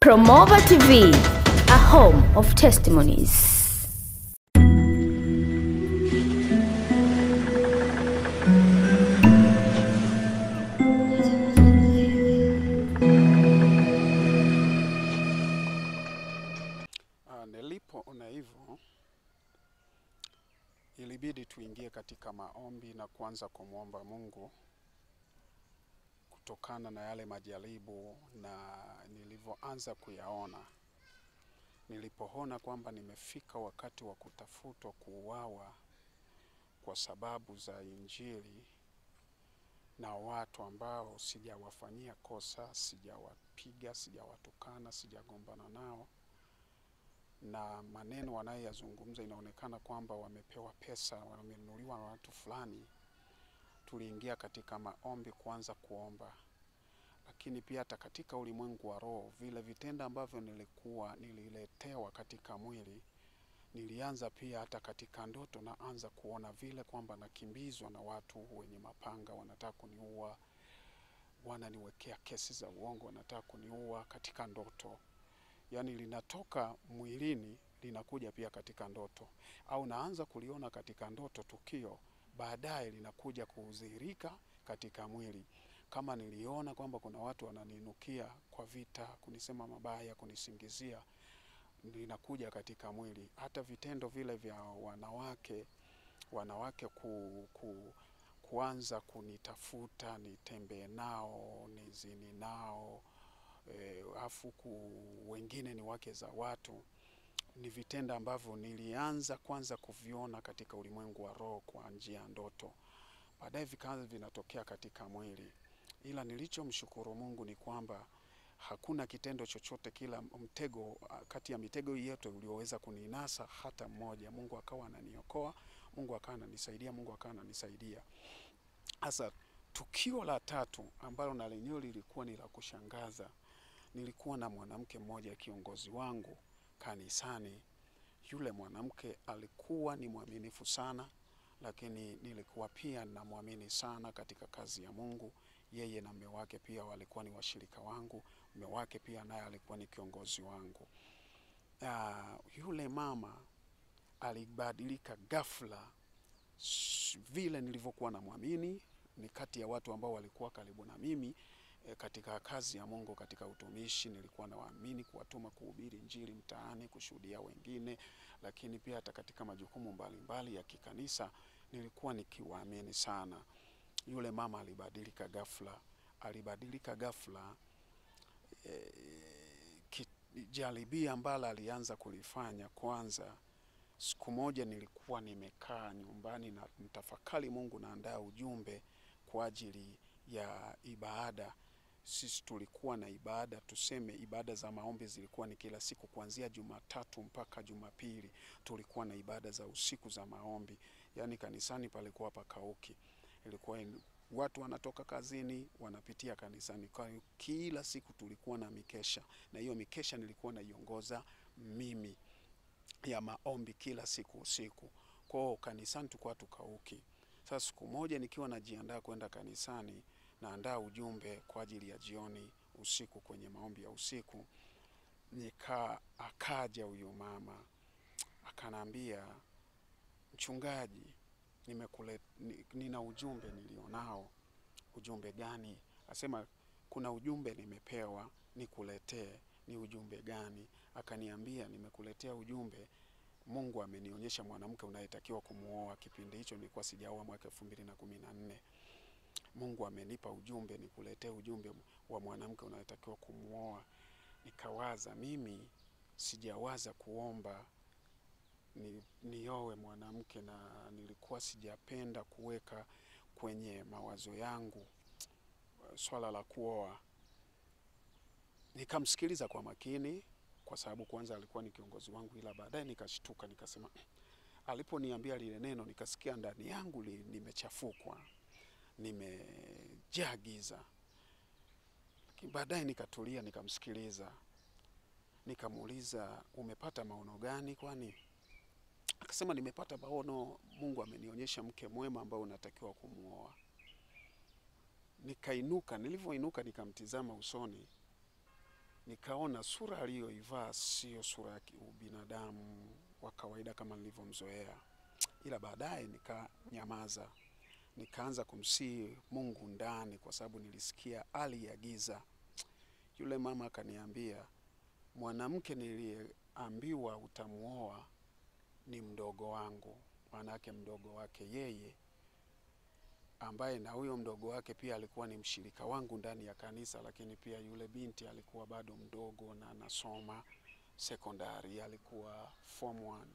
Promova TV, a home of testimonies. Nilipoona hivyo, ilibidi tuingie katika maombi na kuanza kumwomba Mungu kutokana na yale majaribu. Na nilivyoanza kuyaona, nilipoona kwamba nimefika wakati wa kutafutwa kuuawa kwa sababu za Injili na watu ambao sijawafanyia kosa, sijawapiga, sijawatukana, sijagombana nao, na maneno wanayozungumza inaonekana kwamba wamepewa pesa, wamenunuliwa na watu fulani. Tuliingia katika maombi kuanza kuomba. Lakini pia hata katika ulimwengu wa roho, vile vitendo ambavyo nililetewa katika mwili, nilianza pia hata katika ndoto naanza kuona vile kwamba nakimbizwa na watu wenye mapanga, wanataka kuniua, wananiwekea kesi za uongo, wanataka kuniua katika ndoto. Yani linatoka mwilini linakuja pia katika ndoto, au naanza kuliona katika ndoto tukio, baadaye linakuja kudhihirika katika mwili. Kama niliona kwamba kuna watu wananinukia kwa vita, kunisema mabaya, kunisingizia, linakuja katika mwili. Hata vitendo vile vya wanawake kuanza kunitafuta, nitembee nao, nizini nao, afu wengine ni wake za watu, ni vitendo ambavyo nilianza kwanza kuviona katika ulimwengu wa roho kwa njia ya ndoto. Baadaye vikaanza vinatokea katika mwili. Ila nilichomshukuru Mungu ni kwamba hakuna kitendo chochote, kila mtego kati ya mitego yote ulioweza kuninasa hata mmoja. Mungu akawa ananiokoa, Mungu akawa ananisaidia, Mungu akawa ananisaidia. Sasa tukio la tatu ambalo na lenyewe lilikuwa ni la kushangaza. Nilikuwa na mwanamke mmoja kiongozi wangu kanisani. Yule mwanamke alikuwa ni mwaminifu sana, lakini nilikuwa pia na muamini sana katika kazi ya Mungu. Yeye na mume wake pia walikuwa ni washirika wangu. Mume wake pia naye alikuwa ni kiongozi wangu. Yule mama alibadilika ghafla vile nilivyokuwa na muamini. Ni kati ya watu ambao walikuwa karibu na mimi katika kazi ya Mungu, katika utumishi. Nilikuwa na waamini kuwatuma kuhubiri Injili mtaani, kushuhudia wengine, lakini pia hata katika majukumu mbalimbali ya kikanisa nilikuwa nikiwaamini sana. Yule mama alibadilika ghafla. Jaribio ambalo alianza kulifanya, kwanza siku moja nilikuwa nimekaa nyumbani na mtafakari Mungu, naandaa ujumbe kwa ajili ya ibada. Sisi tulikuwa na ibada, tuseme ibada za maombi zilikuwa ni kila siku kuanzia Jumatatu mpaka Jumapili. Tulikuwa na ibada za usiku za maombi. Yani kanisani palikuwa pakauki. Ilikuwa watu wanatoka kazini wanapitia kanisani. Kwa kila siku tulikuwa na mikesha, na hiyo mikesha nilikuwa naiongoza mimi ya maombi kila siku usiku. Kwa kanisani tulikuwa tukauki. Sasa siku moja nikiwa najiandaa kwenda kanisani, naandaa ujumbe kwa ajili ya jioni usiku kwenye maombi ya usiku, akaja huyo mama akanambia, mchungaji, nina ujumbe nilionao. Ujumbe gani? Asema kuna ujumbe nimepewa nikuletee. Ni ujumbe gani? Akaniambia, nimekuletea ujumbe, Mungu amenionyesha mwanamke unayetakiwa kumuoa. Kipindi hicho nilikuwa sijaoa, mwaka 2014. Mungu amenipa ujumbe nikuletee ujumbe wa mwanamke unayetakiwa kumuoa. Nikawaza, mimi sijawaza kuomba nioe mwanamke, na nilikuwa sijapenda kuweka kwenye mawazo yangu swala la kuoa. Nikamsikiliza kwa makini, kwa sababu kwanza alikuwa ni kiongozi wangu, ila baadaye nikashtuka, nikasema, aliponiambia lile neno nikasikia ndani yangu nimechafukwa, nimejaa giza. Lakini baadaye nikatulia, nikamsikiliza. Nikamuuliza, umepata maono gani kwani? Akasema, nimepata maono, Mungu amenionyesha mke mwema ambao unatakiwa kumuoa. Nikainuka, nilivyoinuka nikamtizama usoni. nikaona sura aliyoivaa sio sura ya binadamu wa kawaida kama nilivyomzoea. Ila baadaye nikanyamaza, nikaanza kumsihi Mungu ndani, kwa sababu nilisikia hali ya giza. Yule mama akaniambia, mwanamke niliyeambiwa utamuoa ni mdogo wangu, manake mdogo wake yeye, ambaye na huyo mdogo wake pia alikuwa ni mshirika wangu ndani ya kanisa, lakini pia yule binti alikuwa bado mdogo na anasoma sekondari, alikuwa form 1.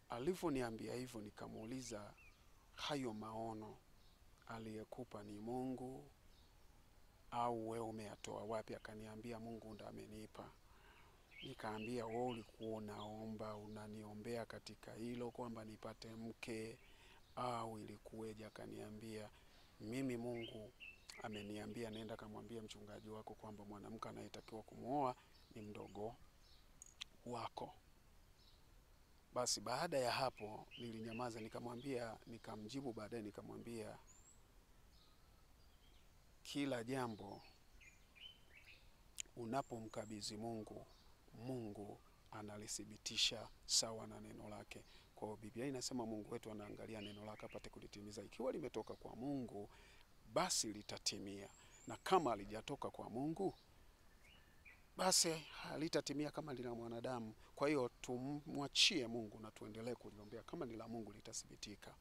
Alivyoniambia hivyo, nikamuuliza, hayo maono aliyekupa ni Mungu au wewe umeyatoa wapi? Akaniambia Mungu ndo amenipa. Nikaambia, wewe ulikuwa unaomba, unaniombea katika hilo kwamba nipate mke au ilikuweje? Akaniambia, mimi Mungu ameniambia nenda kamwambia mchungaji wako kwamba mwanamke anayetakiwa kumuoa ni mdogo wako. Basi baada ya hapo nilinyamaza, nikamjibu baadaye nikamwambia, kila jambo unapomkabidhi Mungu, Mungu analithibitisha sawa na neno lake. Kwa Biblia inasema Mungu wetu anaangalia neno lake apate kulitimiza. Ikiwa limetoka kwa Mungu, basi litatimia, na kama halijatoka kwa Mungu, basi halitatimia kama lina mwanadamu. Kwa hiyo tumwachie Mungu na tuendelee kuliombea, kama ni la Mungu litathibitika.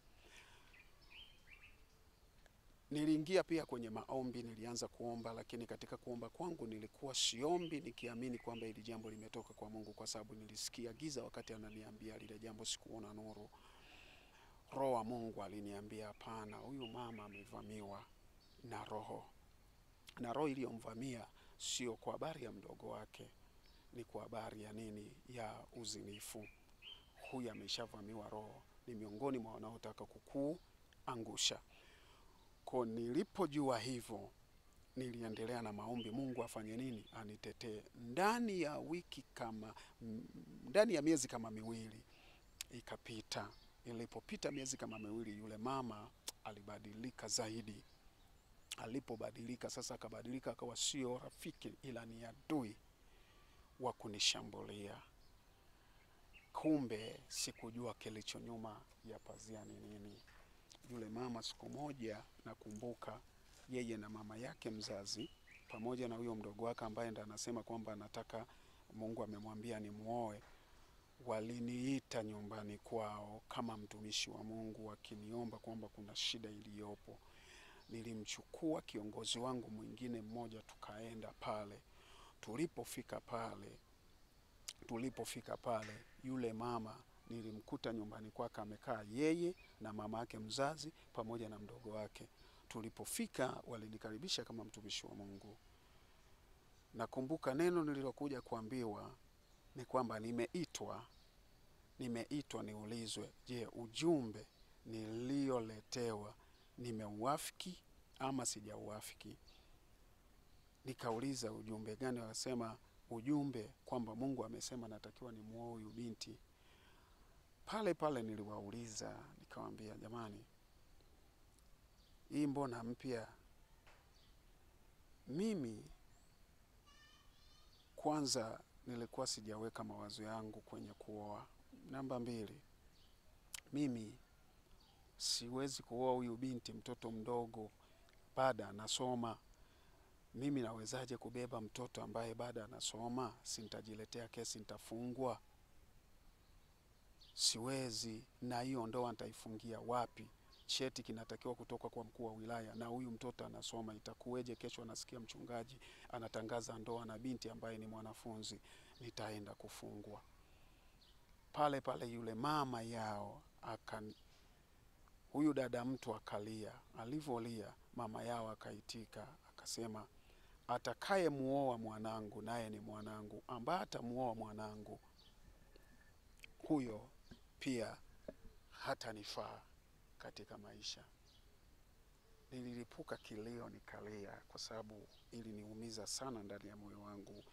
Niliingia pia kwenye maombi, nilianza kuomba, lakini katika kuomba kwangu nilikuwa siombi nikiamini kwamba hili jambo limetoka kwa Mungu, kwa sababu nilisikia giza wakati ananiambia lile jambo, sikuona nuru. Roho wa Mungu aliniambia, hapana, huyu mama amevamiwa na roho. Na roho iliyomvamia sio kwa habari ya mdogo wake, ni kwa habari ya nini? Ya uzinifu. Huyu ameshavamiwa roho, ni miongoni mwa wanaotaka kukuangusha. Kwa nilipojua hivyo, niliendelea na maombi, Mungu afanye nini? Anitetee. Ndani ya miezi kama miwili ikapita. Ilipopita miezi kama miwili, yule mama alibadilika zaidi. Alipobadilika sasa, akabadilika akawa sio rafiki, ila ni adui wa kunishambulia. Kumbe sikujua kilicho nyuma ya pazia ni nini. Yule mama siku moja, nakumbuka, yeye na mama yake mzazi pamoja na huyo mdogo wake ambaye ndo anasema kwamba anataka, Mungu amemwambia ni muoe, waliniita nyumbani kwao kama mtumishi wa Mungu, wakiniomba kwamba kuna shida iliyopo. Nilimchukua kiongozi wangu mwingine mmoja, tukaenda pale. Tulipofika pale, yule mama nilimkuta nyumbani kwake amekaa yeye na mama yake mzazi pamoja na mdogo wake. Tulipofika walinikaribisha kama mtumishi wa Mungu. Nakumbuka neno nililokuja kuambiwa ni kwamba nimeitwa niulizwe, je, ujumbe nilioletewa nimeuafiki ama sijauafiki? Nikauliza, ujumbe gani? Wakasema ujumbe kwamba Mungu amesema natakiwa nimuoe huyu binti. Pale pale niliwauliza, nikamwambia, jamani, hii mbona mpya? Mimi kwanza nilikuwa sijaweka mawazo yangu kwenye kuoa. Namba 2, mimi siwezi kuoa huyu binti, mtoto mdogo, bado anasoma. Mimi nawezaje kubeba mtoto ambaye bado anasoma? Sintajiletea kesi, nitafungwa. Siwezi, na hiyo ndoa nitaifungia wapi? Cheti kinatakiwa kutoka kwa mkuu wa wilaya, na huyu mtoto anasoma. Itakuweje kesho anasikia mchungaji anatangaza ndoa na binti ambaye ni mwanafunzi? Nitaenda kufungwa. Pale pale yule mama yao huyu dada mtu akalia. Alivyolia, mama yao akaitika, akasema, atakaye muoa mwanangu naye ni mwanangu, ambaye atamuoa mwanangu huyo pia hatanifaa katika maisha. Nililipuka kilio, nikalia, kwa sababu iliniumiza sana ndani ya moyo wangu,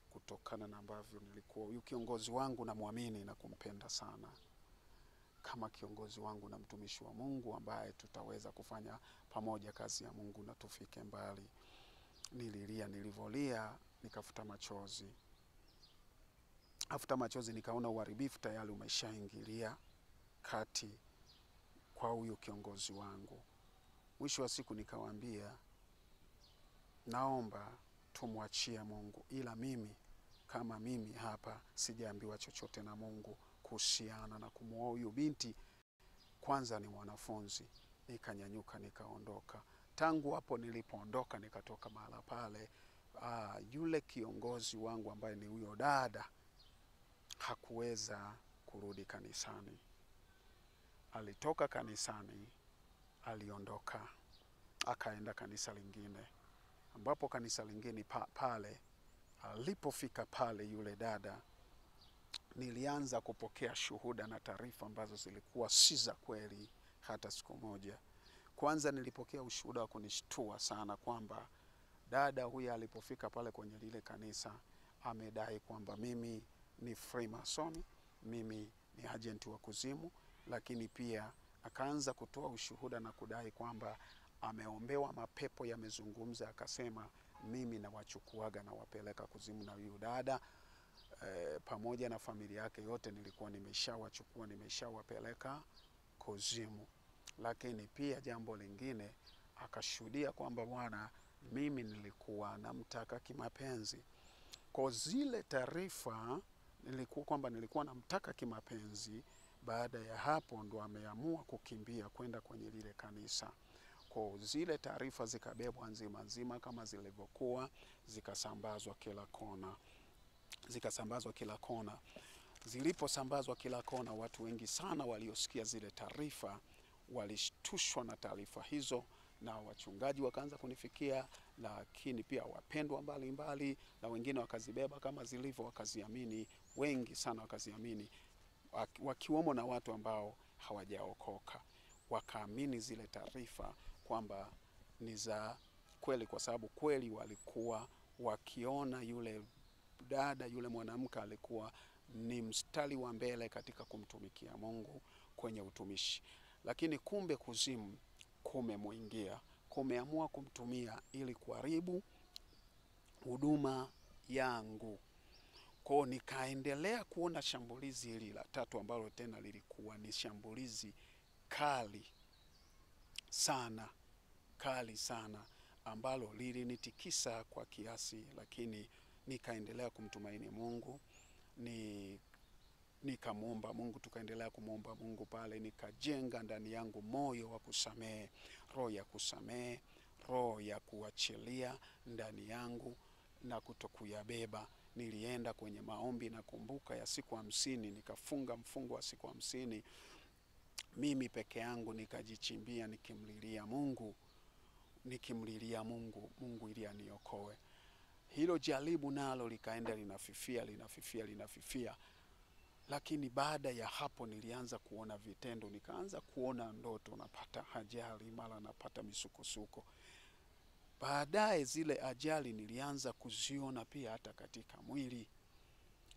kutokana na ambavyo nilikuwa huyu kiongozi wangu na muamini na kumpenda sana kama kiongozi wangu na mtumishi wa Mungu ambaye tutaweza kufanya pamoja kazi ya Mungu na tufike mbali. Nililia, nilivolia nikafuta machozi. Afuta machozi nikaona uharibifu tayari umeshaingilia kati kwa huyu kiongozi wangu. Mwisho wa siku nikawaambia, naomba tumwachie Mungu, ila mimi kama mimi hapa sijaambiwa chochote na Mungu kuhusiana na kumuoa huyu binti. Kwanza ni mwanafunzi. Nikanyanyuka nikaondoka. Tangu hapo nilipoondoka nikatoka mahala pale, yule kiongozi wangu ambaye ni huyo dada hakuweza kurudi kanisani. Alitoka kanisani, aliondoka, akaenda kanisa lingine. Ambapo kanisa lingine pale, alipofika pale yule dada, nilianza kupokea shuhuda na taarifa ambazo zilikuwa si za kweli hata siku moja. Kwanza nilipokea ushuhuda wa kunishtua sana kwamba dada huyu alipofika pale kwenye lile kanisa amedai kwamba mimi ni Freemason, mimi ni agent wa kuzimu, lakini pia akaanza kutoa ushuhuda na kudai kwamba ameombewa mapepo yamezungumza, akasema mimi nawachukuaga na wapeleka kuzimu. Na huyu dada pamoja na familia yake yote nilikuwa nimeshawachukua, nimeshawapeleka kuzimu. Lakini pia jambo lingine akashuhudia kwamba bwana, mimi nilikuwa namtaka kimapenzi. Kwa zile taarifa nilikuwa namtaka kimapenzi, baada ya hapo ndo ameamua kukimbia kwenda kwenye lile kanisa. Kwa zile taarifa zikabebwa nzima nzima kama zilivyokuwa, zikasambazwa kila kona. Ziliposambazwa kila kona, watu wengi sana waliosikia zile taarifa walishtushwa na taarifa hizo, na wachungaji wakaanza kunifikia, lakini pia wapendwa mbalimbali, na wengine wakazibeba kama zilivyo, wakaziamini. Wengi sana wakaziamini, wakiwemo na watu ambao hawajaokoka, wakaamini zile taarifa kwamba ni za kweli, kwa sababu kweli walikuwa wakiona yule dada, yule mwanamke alikuwa ni mstari wa mbele katika kumtumikia Mungu kwenye utumishi. Lakini kumbe kuzimu kumemwingia, kumeamua kumtumia ili kuharibu huduma yangu. Kwa nikaendelea kuona shambulizi hili la tatu, ambalo tena lilikuwa ni shambulizi kali sana ambalo lilinitikisa kwa kiasi, lakini nikaendelea kumtumaini Mungu. Nikamuomba Mungu, tukaendelea kumuomba Mungu pale, nikajenga ndani yangu moyo wa kusamehe, roho ya kusamehe, roho ya kuachilia ndani yangu na kutokuyabeba. Nilienda kwenye maombi, nakumbuka ya siku 50, nikafunga mfungo wa siku 50 mimi peke yangu, nikajichimbia nikimlilia Mungu ili aniokoe. Hilo jaribu nalo likaenda linafifia. Lakini baada ya hapo nilianza kuona vitendo, nikaanza kuona ndoto, napata ajali, mara napata misukosuko. Baadaye zile ajali nilianza kuziona pia hata katika mwili,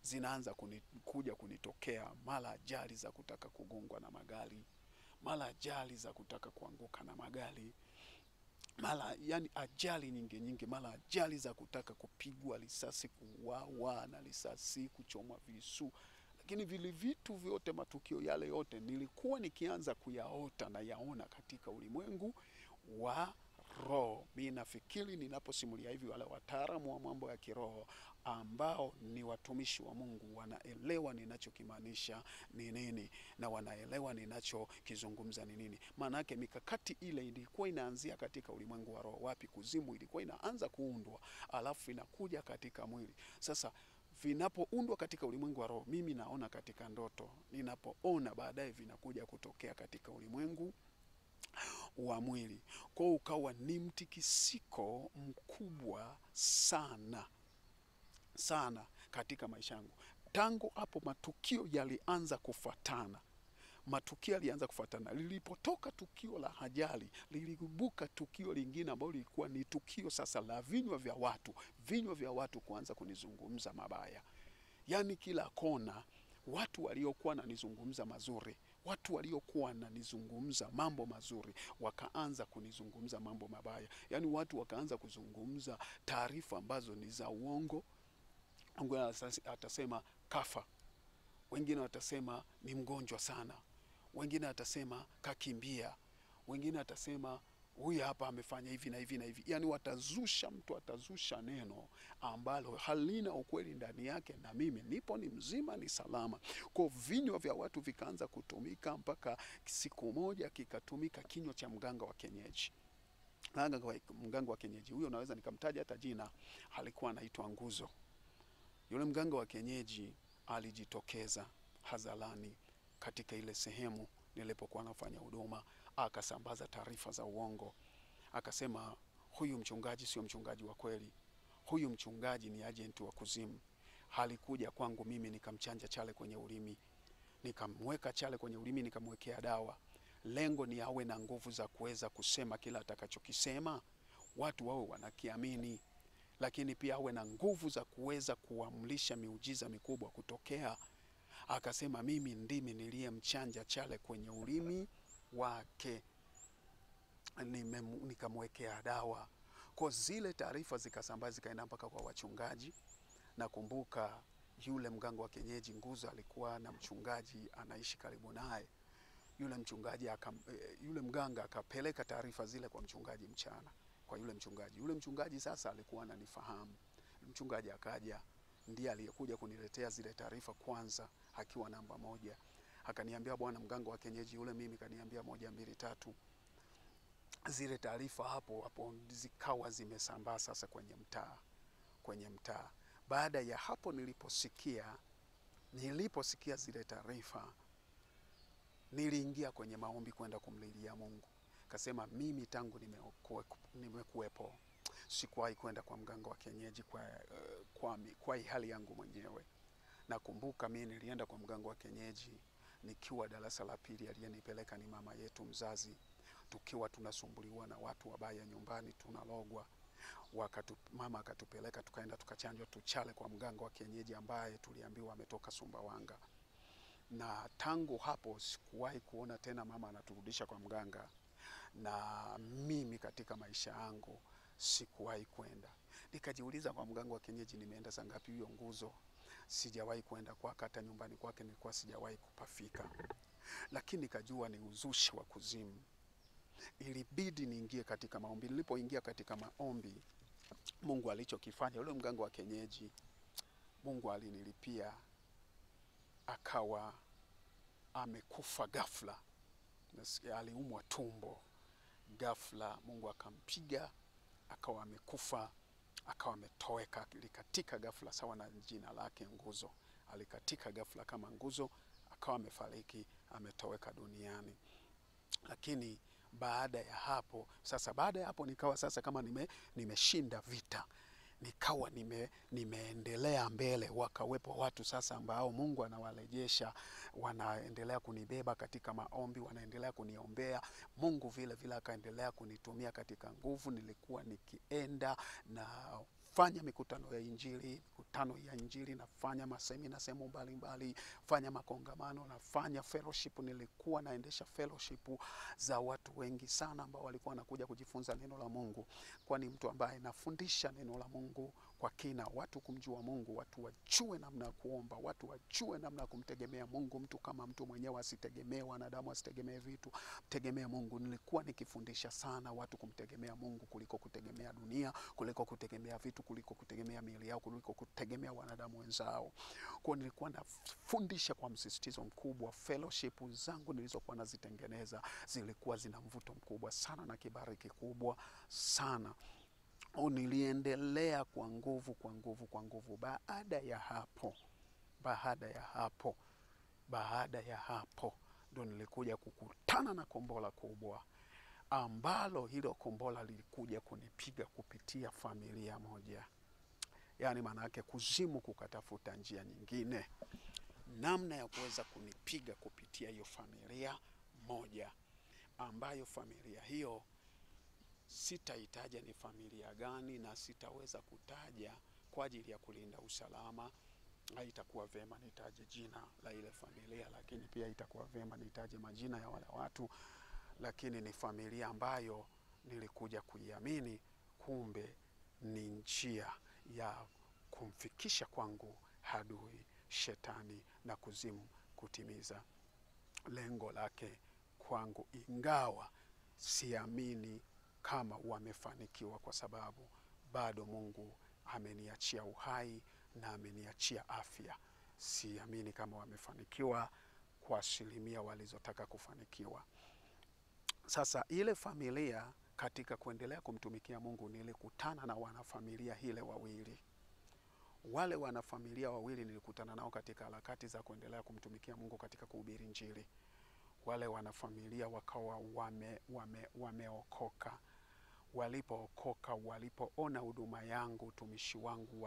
zinaanza kuja kunitokea, mara ajali za kutaka kugongwa na magari, mara ajali za kutaka kuanguka na magari, mara yani ajali nyingi, mara ajali za kutaka kupigwa risasi, kuuawa na risasi, kuchomwa visu. Lakini vile vitu vyote, matukio yale yote nilikuwa nikianza kuyaota na yaona katika ulimwengu wa roho. Mimi nafikiri ninaposimulia hivi, wale wataalamu wa mambo ya kiroho ambao ni watumishi wa Mungu wanaelewa ninachokimaanisha ni nini, na wanaelewa ninachokizungumza ni nini. Maana yake mikakati ile ilikuwa inaanzia katika ulimwengu wa roho. Wapi? Kuzimu ilikuwa inaanza kuundwa, alafu inakuja katika mwili. Sasa vinapoundwa katika ulimwengu wa roho, mimi naona katika ndoto, ninapoona baadaye vinakuja kutokea katika ulimwengu wa mwili. Kwa ukawa ni mtikisiko mkubwa sana katika maisha yangu. Tangu hapo matukio yalianza kufuatana. Lilipotoka tukio la ajali, lilibuka tukio lingine ambalo lilikuwa ni tukio sasa la vinywa vya watu kuanza kunizungumza mabaya. Yani kila kona watu waliokuwa wananizungumza mazuri Watu waliokuwa wananizungumza mambo mazuri wakaanza kunizungumza mambo mabaya. Yaani watu wakaanza kuzungumza taarifa ambazo ni za uongo. Wengine atasema kafa, wengine watasema ni mgonjwa sana, wengine watasema kakimbia, wengine atasema huyu hapa amefanya hivi na hivi na hivi. Yaani mtu atazusha neno ambalo halina ukweli ndani yake, na mimi nipo ni mzima ni salama. Kwa vinywa vya watu vikaanza kutumika, mpaka siku moja kikatumika kinywa cha mganga wa kienyeji. Mganga wa kienyeji huyo naweza nikamtaja hata jina, alikuwa anaitwa Nguzo. Yule mganga wa kienyeji alijitokeza hadharani katika ile sehemu nilipokuwa nafanya huduma, akasambaza taarifa za uongo. Akasema huyu mchungaji sio mchungaji wa kweli, huyu mchungaji ni agent wa kuzimu. Halikuja kwangu mimi nikamchanja chale kwenye ulimi, nikamweka chale kwenye ulimi, nikamwekea dawa. Lengo ni awe na nguvu za kuweza kusema kila atakachokisema watu wawe wanakiamini, lakini pia awe na nguvu za kuweza kuamrisha miujiza mikubwa kutokea. Akasema mimi ndimi niliyemchanja chale kwenye ulimi wake, nikamwekea dawa. Kwa zile taarifa zikasambaa, zikaenda mpaka kwa wachungaji. Nakumbuka yule mganga wa kienyeji Nguzo alikuwa na mchungaji anaishi karibu naye. Yule mganga akapeleka taarifa zile kwa mchungaji mchana, kwa yule mchungaji. Yule mchungaji sasa alikuwa ananifahamu. Mchungaji akaja, ndiye aliyekuja kuniletea zile taarifa kwanza, akiwa namba moja. Akaniambia bwana mganga wa kienyeji yule, mimi kaniambia 1 2 3. Zile taarifa hapo zikawa zimesambaa sasa kwenye mtaa. Baada ya hapo niliposikia zile taarifa, niliingia kwenye maombi kwenda kumlilia Mungu. Kasema mimi tangu nimekuwepo sikuwahi kwenda kwa mganga wa kienyeji kwa hali yangu mwenyewe. Nakumbuka mimi nilienda kwa mganga wa kienyeji nikiwa darasa la pili. Aliyenipeleka ni mama yetu mzazi, tukiwa tunasumbuliwa na watu wabaya nyumbani, tunalogwa. Mama akatupeleka tukaenda tukachanjwa tuchale kwa mganga wa kienyeji ambaye tuliambiwa ametoka Sumbawanga. Na tangu hapo sikuwahi kuona tena mama anaturudisha kwa mganga, na mimi katika maisha yangu sikuwahi kwenda. Nikajiuliza kwa mganga wa kienyeji nimeenda saa ngapi? Huyo Nguzo sijawahi kwenda kwake, hata nyumbani kwake nilikuwa sijawahi kupafika. Lakini nikajua ni uzushi wa kuzimu. Ilibidi niingie katika maombi. Nilipoingia katika maombi, Mungu alichokifanya, yule mganga wa kienyeji Mungu alinilipia, akawa amekufa ghafla. Aliumwa tumbo ghafla, Mungu akampiga, akawa amekufa, akawa ametoweka. Alikatika ghafla sawa na jina lake Nguzo. Alikatika ghafla kama Nguzo, akawa amefariki, ametoweka duniani. Lakini baada ya hapo nikawa sasa kama nimeshinda vita, nikawa nimeendelea mbele. Wakawepo watu sasa ambao Mungu anawarejesha, wanaendelea kunibeba katika maombi, wanaendelea kuniombea. Mungu vile vile akaendelea kunitumia katika nguvu. Nilikuwa nikienda na fanya mikutano ya injili, nafanya masemina sehemu mbalimbali, fanya makongamano, nafanya fellowship. Nilikuwa naendesha fellowship za watu wengi sana ambao walikuwa wanakuja kujifunza neno la Mungu. Kwani mtu ambaye nafundisha neno la Mungu kwa kina, watu kumjua Mungu, watu wajue namna ya kuomba, watu wajue namna ya kumtegemea Mungu. Mtu kama mtu mwenyewe asitegemee wanadamu, asitegemee vitu, tegemea Mungu. Nilikuwa nikifundisha sana watu kumtegemea Mungu kuliko kutegemea dunia, kuliko kutegemea vitu, kuliko kutegemea miili yao, kuliko kutegemea wanadamu wenzao. Kwa nilikuwa nafundisha kwa msisitizo mkubwa. Fellowship zangu nilizokuwa nazitengeneza zilikuwa zina mvuto mkubwa sana na kibali kikubwa sana. Niliendelea kwa nguvu. Baada ya hapo ndo nilikuja kukutana na kombola kubwa, ambalo hilo kombola lilikuja kunipiga kupitia familia moja. Yaani maana yake kuzimu kukatafuta njia nyingine namna ya kuweza kunipiga kupitia hiyo familia moja, ambayo familia hiyo sitaitaja ni familia gani, na sitaweza kutaja kwa ajili ya kulinda usalama haitakuwa vema nitaje jina la ile familia, lakini pia itakuwa vema nitaje majina ya wale watu, lakini ni familia ambayo nilikuja kuiamini, kumbe ni njia ya kumfikisha kwangu adui shetani na kuzimu kutimiza lengo lake kwangu, ingawa siamini kama wamefanikiwa, kwa sababu bado Mungu ameniachia uhai na ameniachia afya. Siamini kama wamefanikiwa kwa asilimia walizotaka kufanikiwa. Sasa ile familia, katika kuendelea kumtumikia Mungu, nilikutana na wanafamilia ile wawili. Wale wanafamilia wawili nilikutana nao katika harakati za kuendelea kumtumikia Mungu katika kuhubiri Injili. Wale wanafamilia wakawa wameokoka. Walipookoka, walipoona huduma yangu, utumishi wangu,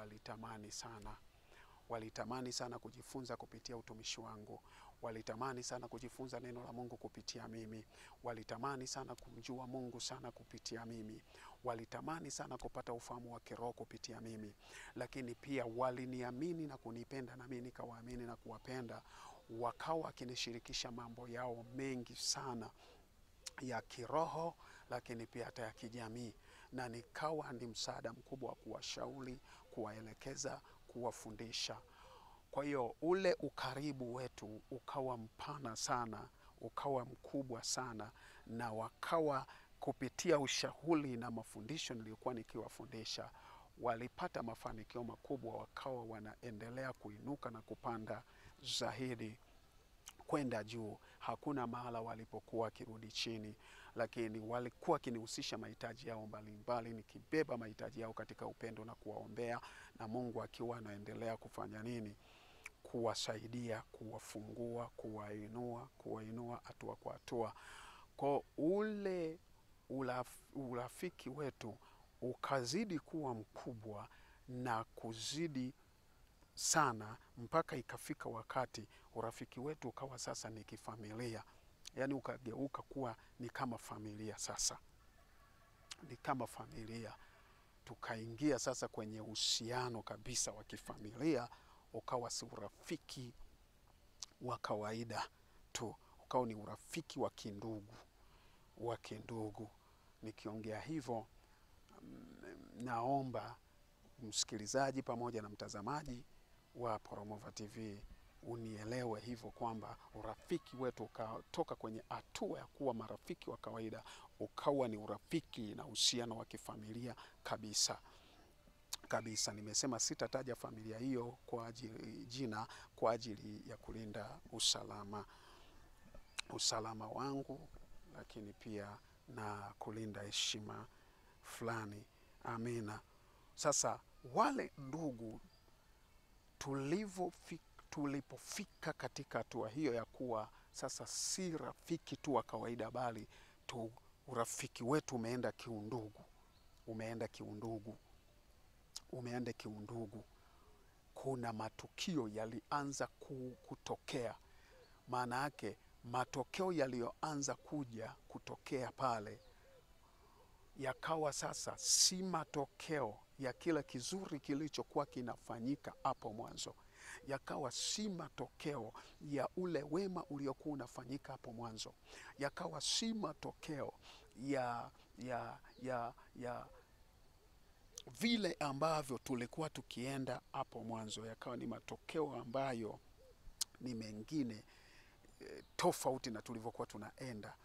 walitamani sana kujifunza kupitia utumishi wangu. Walitamani sana kujifunza neno la Mungu kupitia mimi. Walitamani sana kumjua Mungu sana kupitia mimi. Walitamani sana kupata ufahamu wa kiroho kupitia mimi. Lakini pia waliniamini na kunipenda, na mimi nikawaamini na kuwapenda. Wakawa wakinishirikisha mambo yao mengi sana ya kiroho, lakini pia hata ya kijamii, na nikawa ni msaada mkubwa wa kuwashauri, kuwaelekeza, kuwafundisha. Kwa hiyo ule ukaribu wetu ukawa mpana sana, ukawa mkubwa sana, na wakawa kupitia ushauri na mafundisho niliyokuwa nikiwafundisha, walipata mafanikio makubwa, wakawa wanaendelea kuinuka na kupanda zaidi kwenda juu. Hakuna mahala walipokuwa wakirudi chini, lakini walikuwa kinihusisha mahitaji yao mbalimbali, nikibeba mahitaji yao katika upendo na kuwaombea, na Mungu akiwa anaendelea kufanya nini? Kuwasaidia, kuwafungua, kuwainua hatua kwa hatua. Kwa ule urafiki wetu ukazidi kuwa mkubwa na kuzidi sana, mpaka ikafika wakati urafiki wetu ukawa sasa ni kifamilia. Yaani ukageuka kuwa ni kama familia sasa. Ni kama familia. Tukaingia sasa kwenye uhusiano kabisa wa kifamilia, ukawa si urafiki wa kawaida tu, ukawa ni urafiki wa kindugu. Nikiongea hivyo, naomba msikilizaji pamoja na mtazamaji wa Promova TV unielewe hivyo, kwamba urafiki wetu ukatoka kwenye hatua ya kuwa marafiki wa kawaida, ukawa ni urafiki na uhusiano wa kifamilia kabisa. Nimesema sitataja familia hiyo kwa ajili ya kulinda usalama wangu, lakini pia na kulinda heshima fulani. Amina. Sasa wale ndugu, tulipofika katika hatua hiyo ya kuwa sasa si rafiki tu wa kawaida, bali urafiki wetu umeenda kiundugu. Kuna matukio yalianza kutokea. Maana yake matokeo yaliyoanza kuja kutokea pale yakawa sasa si matokeo ya kila kizuri kilichokuwa kinafanyika hapo mwanzo. Yakawa si matokeo ya ule wema uliokuwa unafanyika hapo mwanzo. Yakawa si matokeo ya vile ambavyo tulikuwa tukienda hapo mwanzo. Yakawa ni matokeo ambayo ni mengine tofauti na tulivyokuwa tunaenda.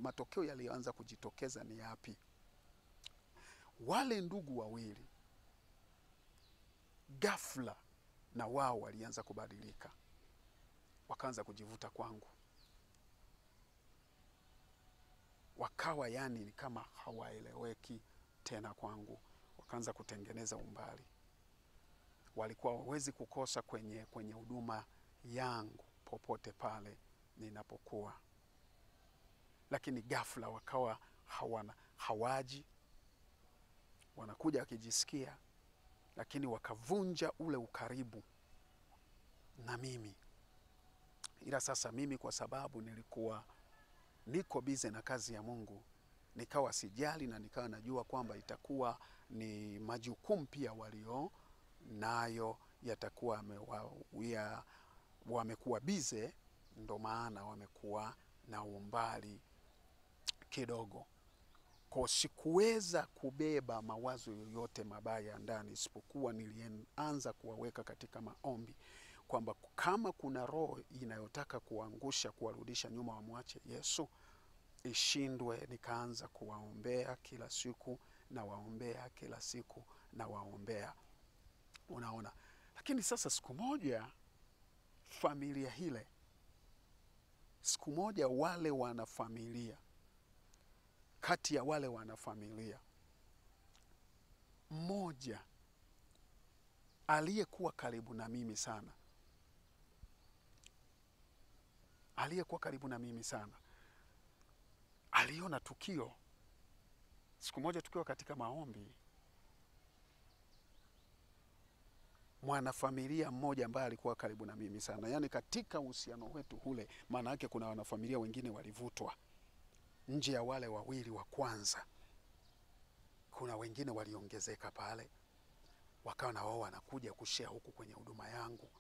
Matokeo yaliyoanza kujitokeza ni yapi? Wale ndugu wawili ghafla na wao walianza kubadilika, wakaanza kujivuta kwangu, wakawa yani kama hawaeleweki tena kwangu, wakaanza kutengeneza umbali. Walikuwa hawezi kukosa kwenye huduma yangu popote pale ninapokuwa, lakini ghafla wakawa hawaji, wanakuja wakijisikia, lakini wakavunja ule ukaribu na mimi. Ila sasa mimi, kwa sababu nilikuwa niko bize na kazi ya Mungu, nikawa sijali, na nikawa najua kwamba itakuwa ni majukumu pia walio nayo yatakuwa wamekuwa bize, ndo maana wamekuwa na umbali kidogo. Kwa sikuweza kubeba mawazo yoyote mabaya ndani, isipokuwa nilianza kuwaweka katika maombi kwamba kama kuna roho inayotaka kuangusha, kuwarudisha nyuma, wamwache Yesu, ishindwe. Nikaanza kuwaombea kila siku na waombea kila siku na waombea, unaona. Lakini sasa siku moja familia hile, siku moja wale wanafamilia, kati ya wale wanafamilia mmoja aliyekuwa karibu na mimi sana, aliona tukio. Siku moja tukiwa katika maombi, mwanafamilia mmoja ambaye alikuwa karibu na mimi sana, yani katika uhusiano wetu ule, maana yake kuna wanafamilia wengine walivutwa nje ya wale wawili wa kwanza. Kuna wengine waliongezeka pale, wakawa na wao wanakuja kushare huku kwenye huduma yangu.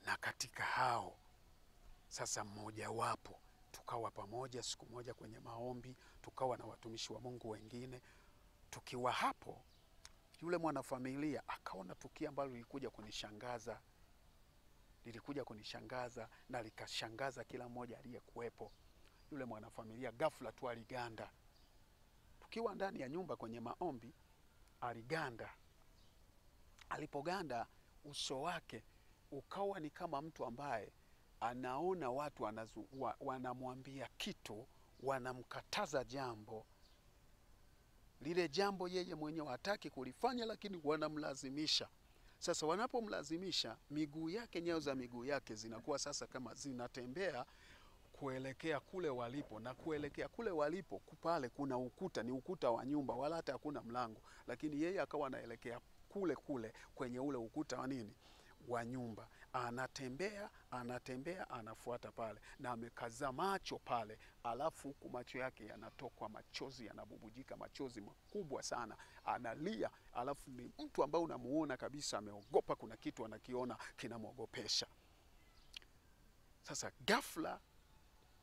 Na katika hao sasa mmoja wapo tukawa pamoja siku moja kwenye maombi, tukawa na watumishi wa Mungu wengine. Tukiwa hapo, yule mwanafamilia akaona tukio ambalo lilikuja kunishangaza na likashangaza kila mmoja aliyekuwepo. Yule mwanafamilia ghafla tu aliganda. Tukiwa ndani ya nyumba kwenye maombi, aliganda. Alipoganda, uso wake ukawa ni kama mtu ambaye anaona watu wanamwambia kitu, wanamkataza jambo. Lile jambo yeye mwenyewe hataki kulifanya, lakini wanamlazimisha. Sasa wanapomlazimisha, miguu yake, nyayo za miguu yake zinakuwa sasa kama zinatembea kuelekea kule walipo, na kuelekea kule walipo pale kuna ukuta, ni ukuta wa nyumba, wala hata hakuna mlango, lakini yeye akawa anaelekea kule kwenye ule ukuta wa nini, wa nyumba. Anatembea anafuata pale, na amekaza macho pale, alafu huku macho yake yanatokwa machozi, yanabubujika machozi makubwa sana, analia. Alafu ni mtu ambaye unamuona kabisa ameogopa, kuna kitu anakiona kinamwogopesha. Sasa ghafla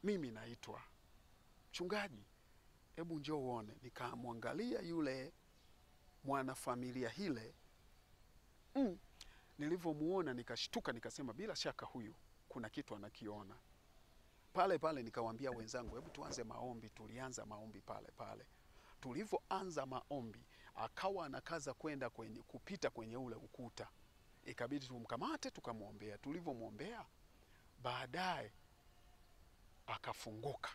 mimi naitwa, mchungaji, hebu njoo uone. Nikamwangalia yule mwanafamilia hile, nilivyomuona nikashtuka, nikasema bila shaka huyu kuna kitu anakiona. Pale nikawaambia wenzangu, hebu tuanze maombi. Tulianza maombi pale. Tulivyoanza maombi, akawa anakaza kwenda kupita kwenye ule ukuta. Ikabidi tumkamate tukamwombea. Tulivyomwombea, baadaye akafunguka.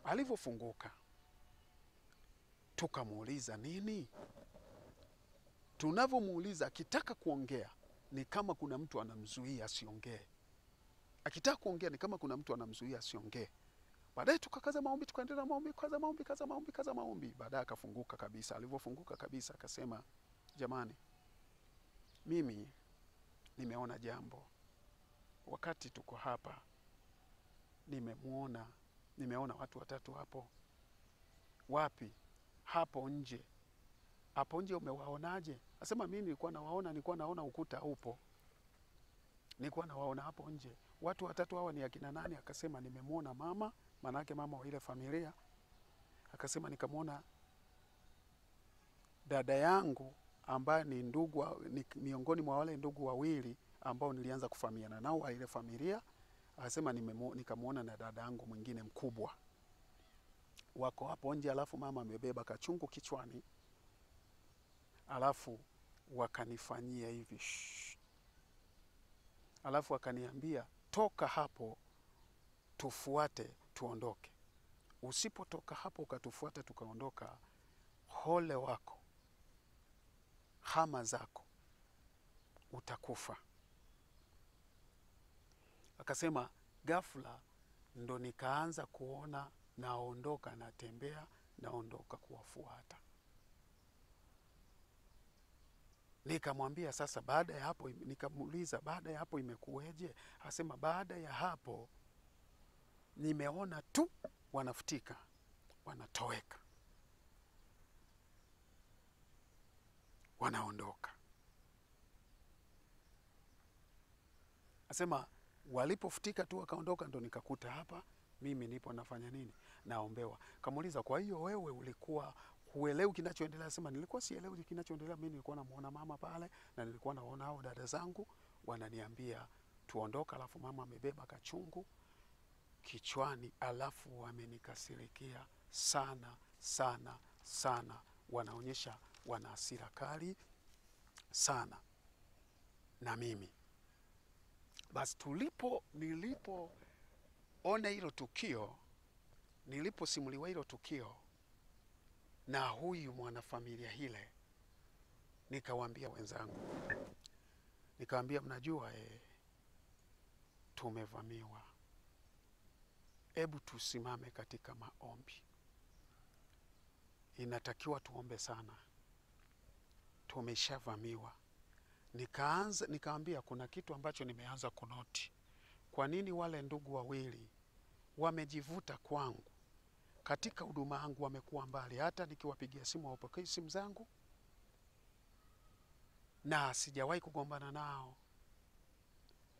Alivyofunguka, tukamuuliza nini. Tunavyomuuliza, akitaka kuongea ni kama kuna mtu anamzuia asiongee. Akitaka kuongea ni kama kuna mtu anamzuia asiongee. Baadaye tukakaza maombi, tukaendelea maombi, kaza maombi. Baadaye akafunguka kabisa. Alivyofunguka kabisa, akasema, jamani, mimi nimeona jambo. Wakati tuko hapa, nimeona watu watatu hapo. Wapi? Hapo nje. Hapo nje umewaonaje? Asema mimi nilikuwa naona ukuta upo. Nilikuwa nawaona hapo nje. Watu watatu hawa ni akina nani? Akasema nimemuona mama, manake mama wa ile familia. Akasema nikamwona dada yangu ambaye ni miongoni mwa wale ndugu wawili ambao nilianza kufahamiana nao wa ile familia. Akasema nikamuona na dada yangu mwingine mkubwa. Wako hapo nje, alafu mama amebeba kachungu kichwani. Alafu wakanifanyia hivi. Alafu wakaniambia, toka hapo tufuate tuondoke. Usipotoka hapo ukatufuata tukaondoka, hole wako, hama zako, utakufa. Akasema ghafla ndo nikaanza kuona naondoka, natembea, naondoka kuwafuata. Nikamwambia sasa baada ya hapo, nikamuuliza baada ya hapo imekuweje? Akasema baada ya hapo nimeona tu wanafutika, wanatoweka, wanaondoka. Asema walipofutika tu wakaondoka, ndo nikakuta hapa mimi nipo nafanya nini, naombewa. Kamuuliza, kwa hiyo wewe ulikuwa huelewi kinachoendelea? Asema nilikuwa sielewi kinachoendelea, mimi nilikuwa namuona mama pale na nilikuwa naona hao dada zangu wananiambia tuondoka, alafu mama amebeba kachungu kichwani, alafu wamenikasirikia sana sana sana, wanaonyesha wana hasira kali sana na mimi. Basi nilipoona hilo tukio, niliposimuliwa hilo tukio na huyu mwanafamilia hile, nikawaambia wenzangu, nikawaambia mnajua tumevamiwa, hebu tusimame katika maombi, inatakiwa tuombe sana, tumeshavamiwa. Nikaambia kuna kitu ambacho nimeanza kunoti. Kwa nini wale ndugu wawili wamejivuta kwangu katika huduma yangu, wamekuwa mbali, hata nikiwapigia simu hawapokei simu zangu, na sijawahi kugombana nao,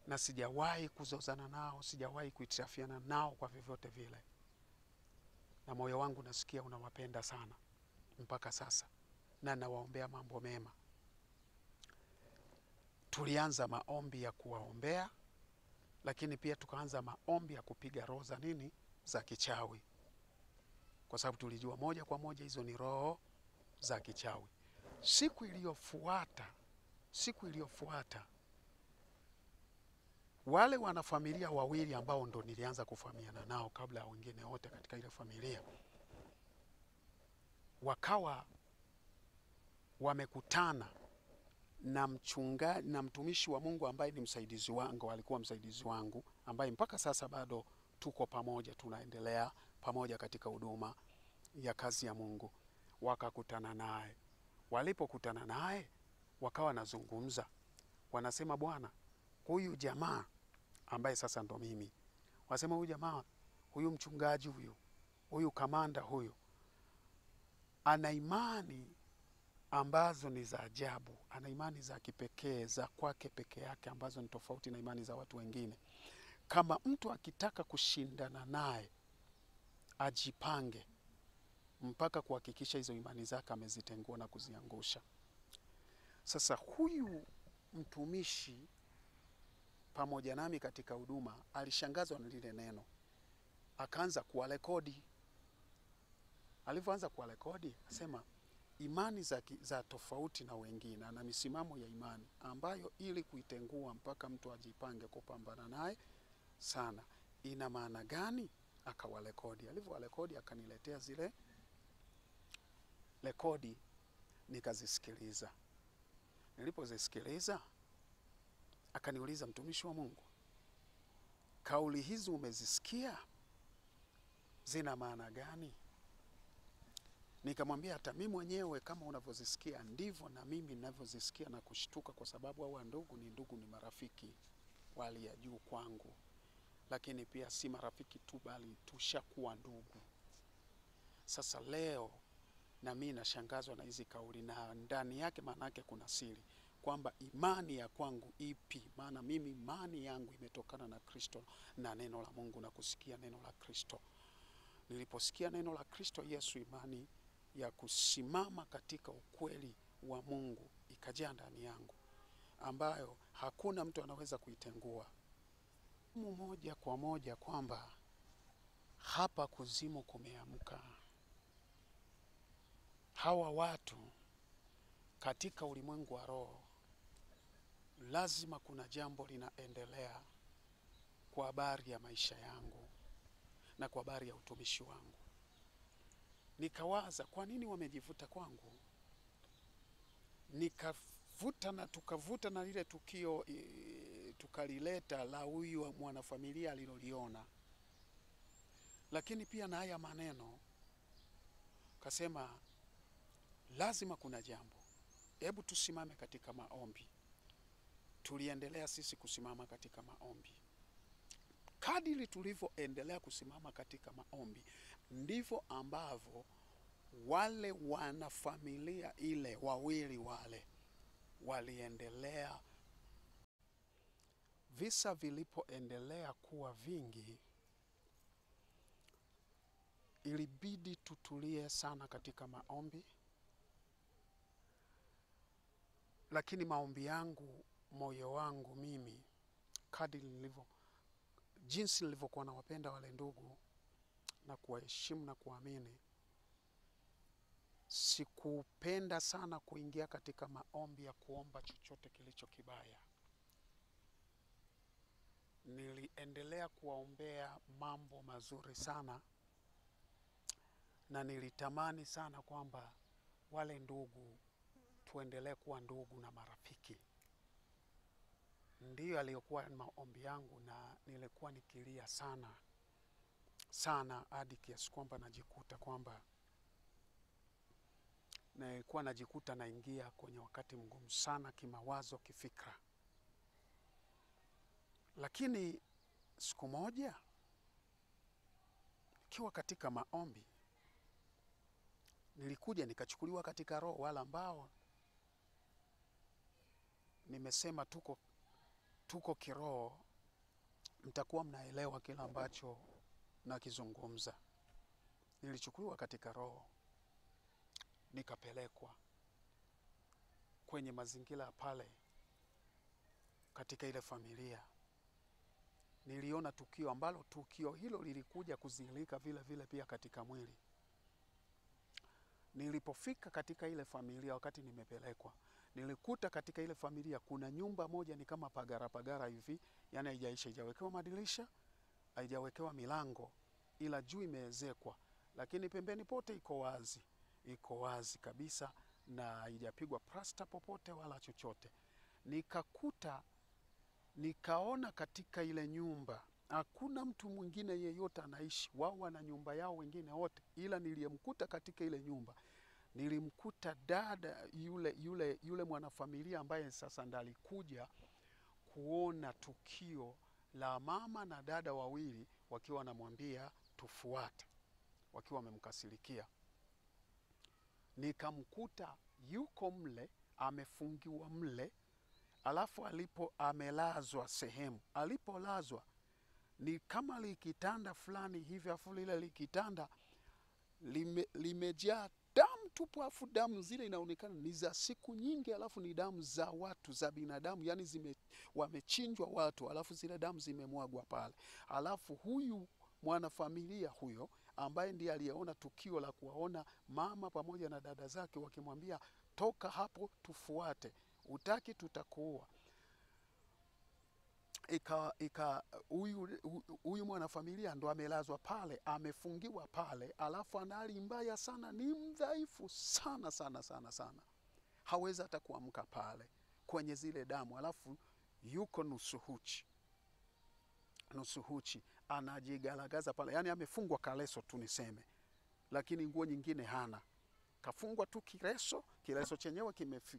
na sijawahi kuzozana nao, sijawahi kuitirafiana nao kwa vyovyote vile, na moyo wangu nasikia unawapenda sana mpaka sasa, na nawaombea mambo mema. Tulianza maombi ya kuwaombea, lakini pia tukaanza maombi ya kupiga roho za nini, za kichawi, kwa sababu tulijua moja kwa moja hizo ni roho za kichawi. Siku iliyofuata wale wanafamilia wawili ambao ndo nilianza kufahamiana nao kabla ya wengine wote katika ile familia, wakawa wamekutana na mchungaji na mtumishi wa Mungu ambaye ni msaidizi wangu, alikuwa msaidizi wangu, ambaye mpaka sasa bado tuko pamoja, tunaendelea pamoja katika huduma ya kazi ya Mungu. Wakakutana naye. Walipokutana naye, wakawa nazungumza, wanasema, bwana, huyu jamaa ambaye sasa ndo mimi, wasema huyu jamaa, huyu mchungaji huyu kamanda huyu, ana imani ambazo ni za ajabu, ana imani za kipekee za kwake peke yake, ambazo ni tofauti na imani za watu wengine. Kama mtu akitaka kushindana naye, ajipange mpaka kuhakikisha hizo imani zake amezitengua na kuziangusha. Sasa huyu mtumishi pamoja nami katika huduma alishangazwa na lile neno, akaanza kuwarekodi. Alivyoanza kuwarekodi, asema imani za tofauti na wengine na misimamo ya imani ambayo ili kuitengua mpaka mtu ajipange kupambana naye sana, ina maana gani? Akawarekodi. Alivyowarekodi akaniletea zile rekodi, nikazisikiliza. Nilipozisikiliza, akaniuliza, mtumishi wa Mungu, kauli hizi umezisikia, zina maana gani? Nikamwambia, hata mimi mwenyewe kama unavyozisikia ndivyo na mimi ninavyozisikia na kushtuka, kwa sababu hawa ndugu ni marafiki wali ya juu kwangu, lakini pia si marafiki tu, bali tushakuwa ndugu. Sasa leo na mimi nashangazwa na hizi kauli, na ndani yake maana yake kuna siri, kwamba imani ya kwangu ipi? Maana mimi imani yangu imetokana na Kristo na neno la Mungu na kusikia neno la Kristo. Niliposikia neno la Kristo Yesu, imani ya kusimama katika ukweli wa Mungu ikajaa ndani yangu, ambayo hakuna mtu anaweza kuitengua. Moja kwa moja kwamba hapa kuzimu kumeamka. Hawa watu katika ulimwengu wa roho, lazima kuna jambo linaendelea kwa habari ya maisha yangu na kwa habari ya utumishi wangu. Nikawaza, kwa nini wamejivuta kwangu? Tukavuta na lile tukio tukalileta la huyu mwanafamilia aliloliona, lakini pia na haya maneno. Kasema lazima kuna jambo, hebu tusimame katika maombi. Tuliendelea sisi kusimama katika maombi. Kadiri tulivyoendelea kusimama katika maombi, ndivyo ambavyo wale wanafamilia ile wawili wale waliendelea. visa vilipoendelea kuwa vingi, ilibidi tutulie sana katika maombi. Lakini maombi yangu, moyo wangu mimi, jinsi nilivyokuwa nawapenda wale ndugu na kuwaheshimu na kuamini, sikupenda sana kuingia katika maombi ya kuomba chochote kilicho kibaya. Niliendelea kuwaombea mambo mazuri sana, na nilitamani sana kwamba wale ndugu tuendelee kuwa ndugu na marafiki. Ndiyo aliyokuwa maombi yangu, na nilikuwa nikilia sana sana hadi kiasi kwamba najikuta kwamba nilikuwa najikuta naingia kwenye wakati mgumu sana kimawazo, kifikra. Lakini siku moja nikiwa katika maombi, nilikuja nikachukuliwa katika roho. Wala ambao nimesema tuko kiroho, mtakuwa mnaelewa kila ambacho nakizungumza. Nilichukuliwa katika roho, nikapelekwa kwenye mazingira pale katika ile familia. Niliona tukio ambalo tukio hilo lilikuja kuzilika vile vile pia katika mwili. Nilipofika katika ile familia, wakati nimepelekwa, nilikuta katika ile familia kuna nyumba moja ni kama pagara hivi, yani haijawekewa madirisha, haijawekewa milango, ila juu imeezekwa, lakini pembeni pote iko wazi kabisa, na haijapigwa plasta popote wala chochote. Nikaona katika ile nyumba hakuna mtu mwingine yeyote anaishi, wao wana nyumba yao wengine wote, ila niliyemkuta katika ile nyumba, nilimkuta dada yule mwanafamilia ambaye sasa ndalikuja kuona tukio la mama na dada wawili wakiwa wanamwambia tufuate, wakiwa wamemkasirikia. Nikamkuta yuko mle, amefungiwa mle, alafu amelazwa sehemu. Alipolazwa ni kama likitanda fulani hivi, afu lile likitanda limejaa damu tupu, afu damu zile inaonekana ni za siku nyingi, alafu ni damu za watu, za binadamu, yani wamechinjwa watu, alafu zile damu zimemwagwa pale. Alafu huyu mwanafamilia huyo ambaye ndiye aliyeona tukio la kuwaona mama pamoja na dada zake wakimwambia toka hapo tufuate, utaki tutakuua. Huyu mwanafamilia ndo amelazwa pale, amefungiwa pale, alafu ana hali mbaya sana, ni mdhaifu sana sana sana sana, hawezi hata kuamka pale kwenye zile damu, alafu yuko nusu huchi anajigalagaza pale, yani amefungwa kaleso tu niseme, lakini nguo nyingine hana, kafungwa tu kileso chenyewe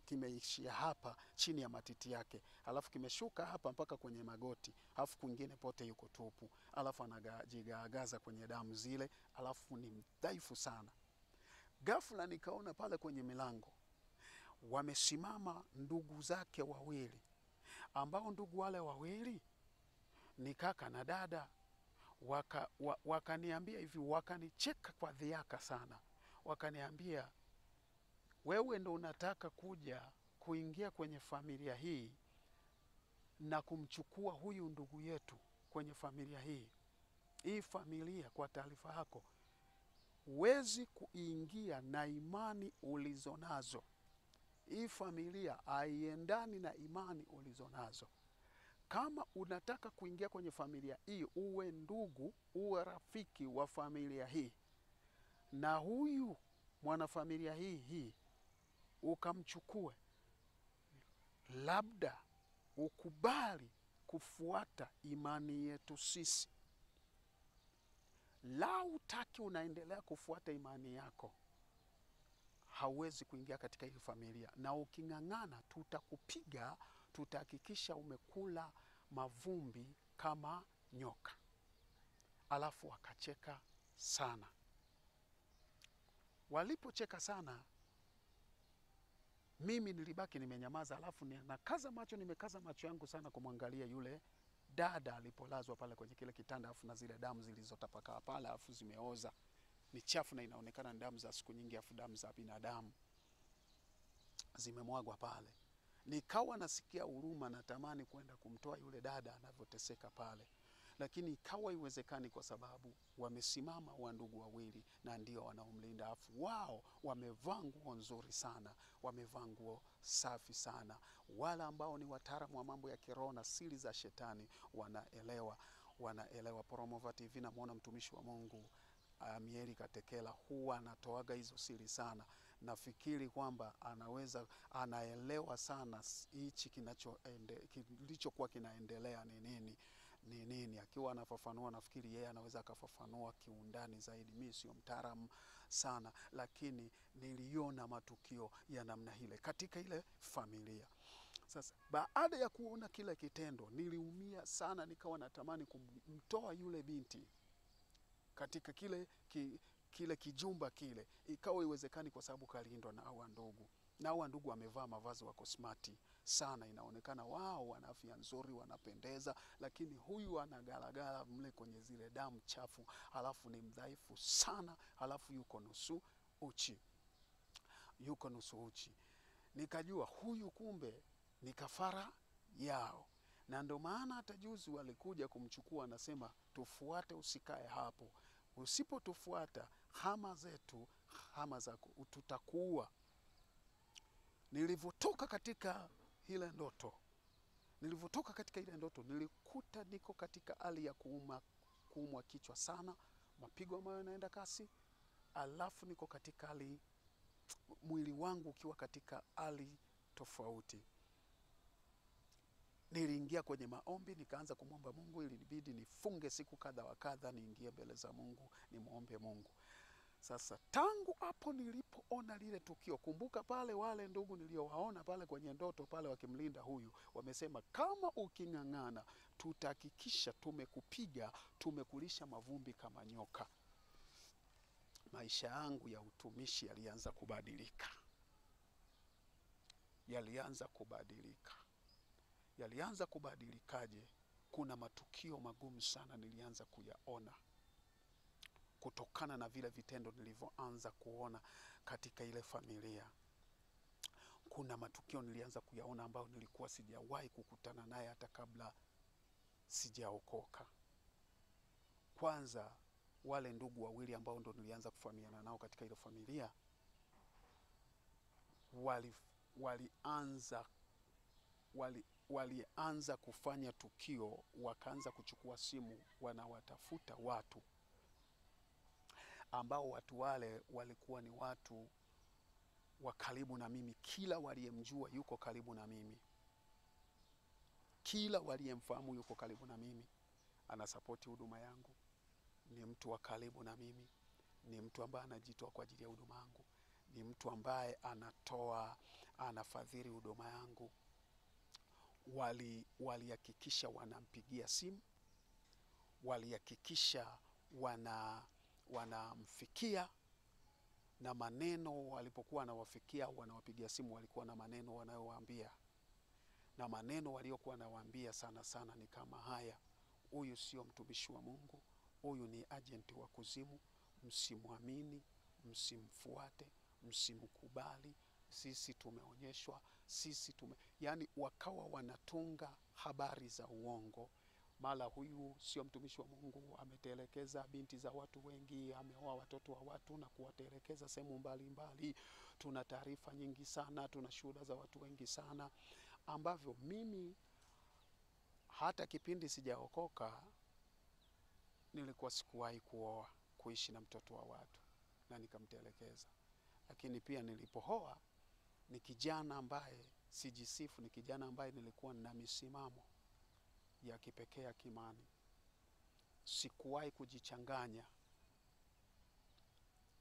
kimeishia hapa chini ya matiti yake, alafu kimeshuka hapa mpaka kwenye magoti, alafu kwingine pote yuko tupu, alafu anajigaagaza kwenye damu zile, alafu ni mdhaifu sana. Ghafla nikaona pale kwenye milango wamesimama ndugu zake wawili, ambao ndugu wale wawili ni kaka na dada. Wakaniambia hivi, wakanicheka kwa dhiaka sana, wakaniambia wewe ndo unataka kuingia kwenye familia hii na kumchukua huyu ndugu yetu kwenye familia hii. Hii familia, kwa taarifa yako, huwezi kuingia na imani ulizonazo. Hii familia haiendani na imani ulizonazo. Kama unataka kuingia kwenye familia hii, uwe ndugu, uwe rafiki wa familia hii, na huyu mwanafamilia hii ukamchukue, labda ukubali kufuata imani yetu sisi. La utaki, unaendelea kufuata imani yako, hauwezi kuingia katika hii familia, na uking'ang'ana tutakupiga, tutahakikisha umekula mavumbi kama nyoka. Alafu wakacheka sana. Walipocheka sana, mimi nilibaki nimenyamaza, alafu nimekaza macho yangu sana kumwangalia dada alipolazwa pale kwenye kile kitanda, afu na zile damu zilizotapakaa pale, afu zimeoza, ni chafu na inaonekana ni damu za siku nyingi, afu damu za binadamu zimemwagwa pale. Nikawa nasikia huruma, natamani kwenda kumtoa yule dada anavyoteseka pale, lakini ikawa iwezekani kwa sababu wamesimama wa ndugu wawili na ndio wanaomlinda, afu wao wamevaa nguo nzuri sana, wamevaa nguo safi sana. Wala ambao ni wataalamu wa mambo ya kiroho na siri za shetani wanaelewa. Promova TV namuona mtumishi wa Mungu Amieli Katekela huwa anatoaga hizo siri sana. Nafikiri kwamba anaelewa sana hichi kilichokuwa kinaendelea ni nini. Akiwa anafafanua, nafikiri yeye anaweza akafafanua kiundani zaidi. Mimi sio mtaalamu sana, lakini niliona matukio ya namna ile katika ile familia. Sasa baada ya kuona kile kitendo, niliumia sana, nikawa natamani kumtoa yule binti katika kile kijumba kile. Ikawa iwezekani kwa sababu kalindwa na hawa ndugu. Na hawa ndugu wamevaa mavazi, wako smart sana, inaonekana wao wana afya nzuri, wanapendeza, lakini huyu anagalagala mle kwenye zile damu chafu, halafu ni mdhaifu sana, halafu yuko nusu uchi. Nikajua huyu kumbe ni kafara yao. Na ndio maana hata juzi walikuja kumchukua, anasema tufuate, usikae hapo. Usipotufuata hama zako tutakuua. Nilivyotoka katika ile ndoto, nilikuta niko katika hali ya kuumwa kichwa sana, mapigo ambayo yanaenda kasi, alafu niko katika hali, mwili wangu ukiwa katika hali tofauti. Niliingia kwenye maombi, nikaanza kumwomba Mungu. Ilibidi nifunge siku kadha wa kadha, niingie mbele za Mungu, nimuombe Mungu. Sasa tangu hapo nilipoona lile tukio, kumbuka pale wale ndugu niliowaona pale kwenye ndoto pale wakimlinda huyu, wamesema kama uking'ang'ana tutahakikisha tumekupiga, tumekulisha mavumbi kama nyoka. Maisha yangu ya utumishi yalianza kubadilika. Yalianza kubadilikaje? Kuna matukio magumu sana nilianza kuyaona kutokana na vile vitendo nilivyoanza kuona katika ile familia. Kuna matukio nilianza kuyaona ambayo nilikuwa sijawahi kukutana naye hata kabla sijaokoka. Kwanza wale ndugu wawili ambao ndo nilianza kufahamiana nao katika ile familia, walianza kufanya tukio, wakaanza kuchukua simu, wanawatafuta watu ambao watu wale walikuwa ni watu wa karibu na mimi. Kila waliyemjua yuko karibu na mimi, kila waliyemfahamu yuko karibu na mimi, anasapoti huduma yangu, ni mtu wa karibu na mimi, ni mtu ambaye anajitoa kwa ajili ya huduma yangu, ni mtu ambaye anafadhili huduma yangu. Walihakikisha wanampigia simu, walihakikisha wanamfikia, na maneno walipokuwa wanawapigia simu, walikuwa na maneno wanayowaambia, na maneno waliokuwa wanawaambia sana sana ni kama haya: huyu sio mtumishi wa Mungu, huyu ni agenti wa kuzimu, msimwamini, msimfuate, msimkubali, sisi tumeonyeshwa, yani wakawa wanatunga habari za uongo. Mara huyu sio mtumishi wa Mungu, ametelekeza binti za watu wengi, ameoa watoto wa watu na kuwatelekeza sehemu mbalimbali. Tuna taarifa nyingi sana, tuna shuhuda za watu wengi sana, ambavyo mimi hata kipindi sijaokoka nilikuwa sikuwahi kuishi na mtoto wa watu na nikamtelekeza. Lakini pia nilipohoa, ni kijana ambaye sijisifu, ni kijana ambaye nilikuwa na misimamo ya kipekee ya kimani. Sikuwahi kujichanganya.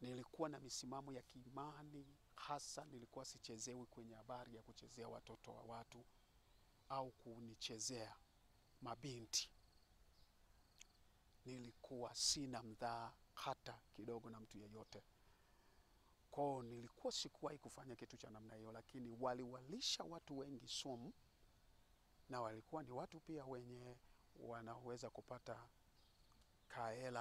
Nilikuwa na misimamo ya kiimani, hasa nilikuwa sichezewi kwenye habari ya kuchezea watoto wa watu au kunichezea mabinti. Nilikuwa sina mdhaa hata kidogo na mtu yeyote. Kwa nilikuwa sikuwahi kufanya kitu cha namna hiyo, lakini waliwalisha watu wengi sumu, na walikuwa ni watu pia wanaweza kupata kaela.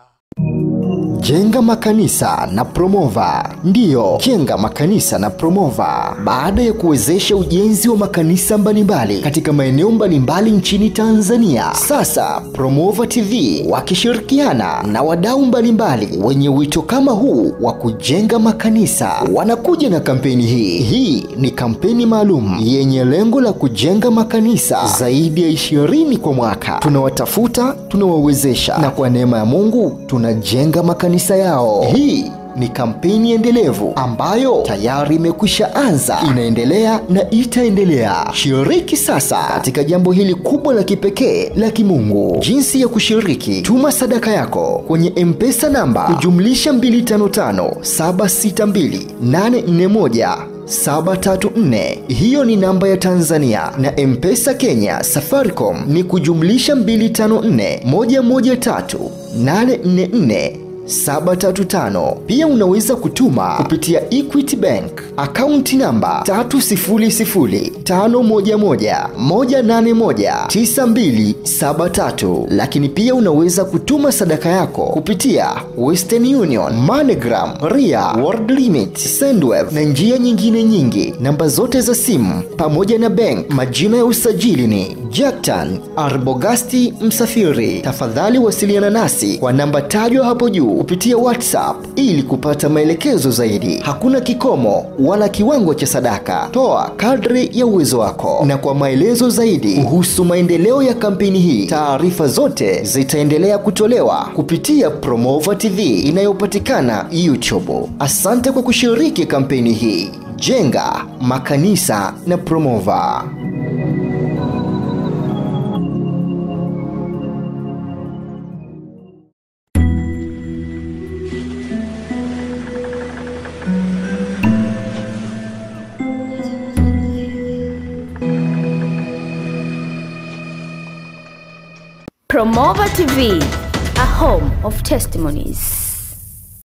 Jenga makanisa na Promova. Ndiyo, jenga makanisa na Promova. Baada ya kuwezesha ujenzi wa makanisa mbalimbali katika maeneo mbalimbali nchini Tanzania, sasa Promova TV wakishirikiana na wadau mbalimbali wenye wito kama huu wa kujenga makanisa wanakuja na kampeni hii. Hii ni kampeni maalum yenye lengo la kujenga makanisa zaidi ya 20 kwa mwaka. Tunawatafuta, tunawawezesha, na kwa neema ya Mungu tunajenga makanisa yao. Hii ni kampeni endelevu ambayo tayari imekwisha anza, inaendelea na itaendelea. Shiriki sasa katika jambo hili kubwa la kipekee la kimungu. Jinsi ya kushiriki: tuma sadaka yako kwenye M-Pesa namba +255 762 841 734. Hiyo ni namba ya Tanzania, na M-Pesa Kenya Safaricom ni +254 113 844 735. Pia unaweza kutuma kupitia Equity Bank akaunti namba 30051119273. Lakini pia unaweza kutuma sadaka yako kupitia Western Union, MoneyGram, Ria, World Limit, Sendwave na njia nyingine nyingi. Namba zote za simu pamoja na bank majina ya usajili ni Jackton Arbogasti Msafiri. Tafadhali wasiliana nasi kwa namba tajwa hapo juu kupitia WhatsApp ili kupata maelekezo zaidi. Hakuna kikomo wala kiwango cha sadaka. Toa kadri ya uwezo wako. Na kwa maelezo zaidi kuhusu maendeleo ya kampeni hii, taarifa zote zitaendelea kutolewa kupitia Promova TV inayopatikana YouTube. Asante kwa kushiriki kampeni hii. Jenga makanisa na Promova. Promova TV, a home of testimonies.